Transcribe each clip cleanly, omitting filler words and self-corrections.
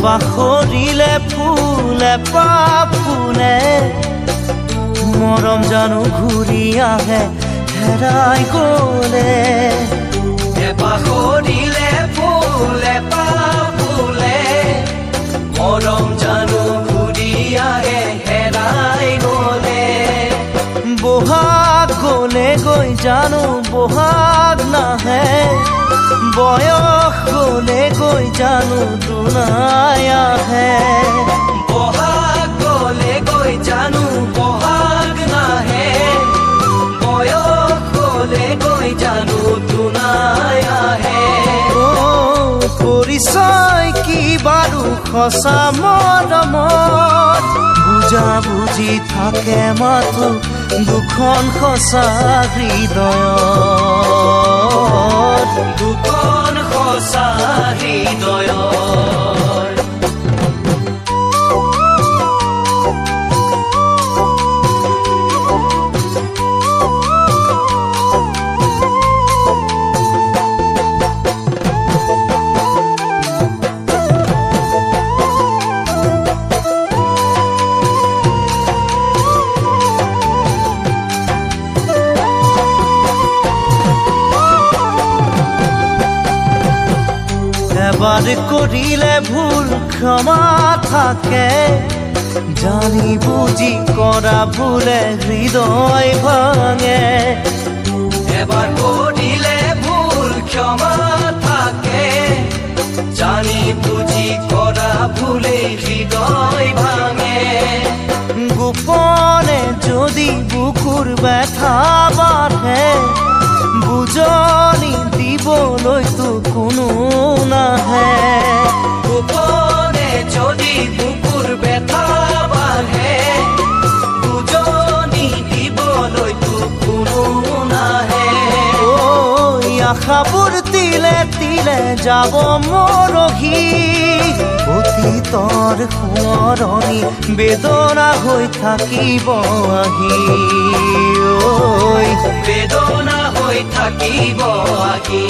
পাহৰিলে ফুলে ফুলে মৰম জানো ঘূৰি আহে হেৰাই গ'লে পাহৰিলে ফুলে ফুলে মৰম জানো ঘূৰি আহে হেৰাই গ'লে বহাগ গ'লে গৈ জানো বহাগ নাহে বয়স গ'লে গৈ জানো দুনাই আহে বহাগ গ'লে গৈ জানো বহাগ নাহে বয়স গ'লে গৈ জানো দুনাই আহে পৰিচয় কি বাৰু সঁচা মৰমত বুজা বুজি থাকে মাথো দুখন সঁচা হৃদয়ত দুখন সঁচা হৃদয়ৰ এবাৰ কৰিলে ভুল ক্ষমা থাকে জানি বুজি কৰা ভুলে হৃদয় ভাঙে এবাৰ কৰিলে ভুল ক্ষমা থাকে জানি বুজি কৰা ভুলে হৃদয় ভাঙে গোপনে যদি বুকুৰ ব্যথা বাঢ়ে বুজনি দিবলৈতো কোনো নাহে গোপনে যদি বুকুৰ ব্যথা বাঢ়ে বুজনি দিবলৈতো কোনো নাহে আশাবোৰ তিলে তিলে যাব মৰহি অতীতৰ সোঁৱৰণি বেদনা হৈ থাকিব আহি বেদনা হৈ থাকিব আহি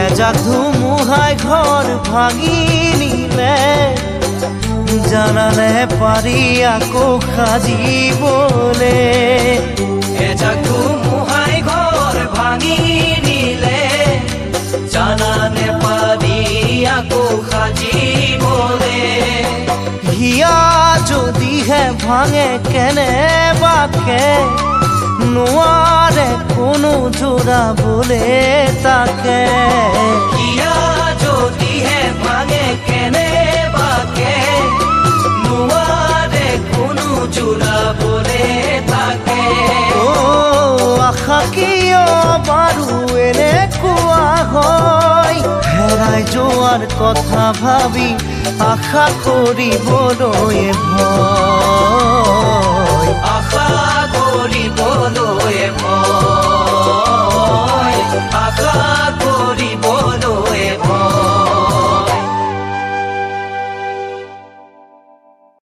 এজাক ধুমুহাই ঘৰ ভাঙি নিলে জানানে পাৰি আকৌ সাজিবলে এজাক ধুমুহাই ঘৰ ভাঙি নিলে জানানে পাৰি আকৌ সাজিবলে হিয়া যদিহে ভাঙে কেনেবাকে নোৱাৰে কোনো জোৰাবলে তাকে হিয়া যদিহে ভাঙে কেনেবাকে নোৱাৰে কোনো জোৰাবলে তাকে আশা কিয় বাৰু এনেকুৱা হয় হেৰাই যোৱাৰ কথা ভাবি আশা কৰিবলৈ ভয়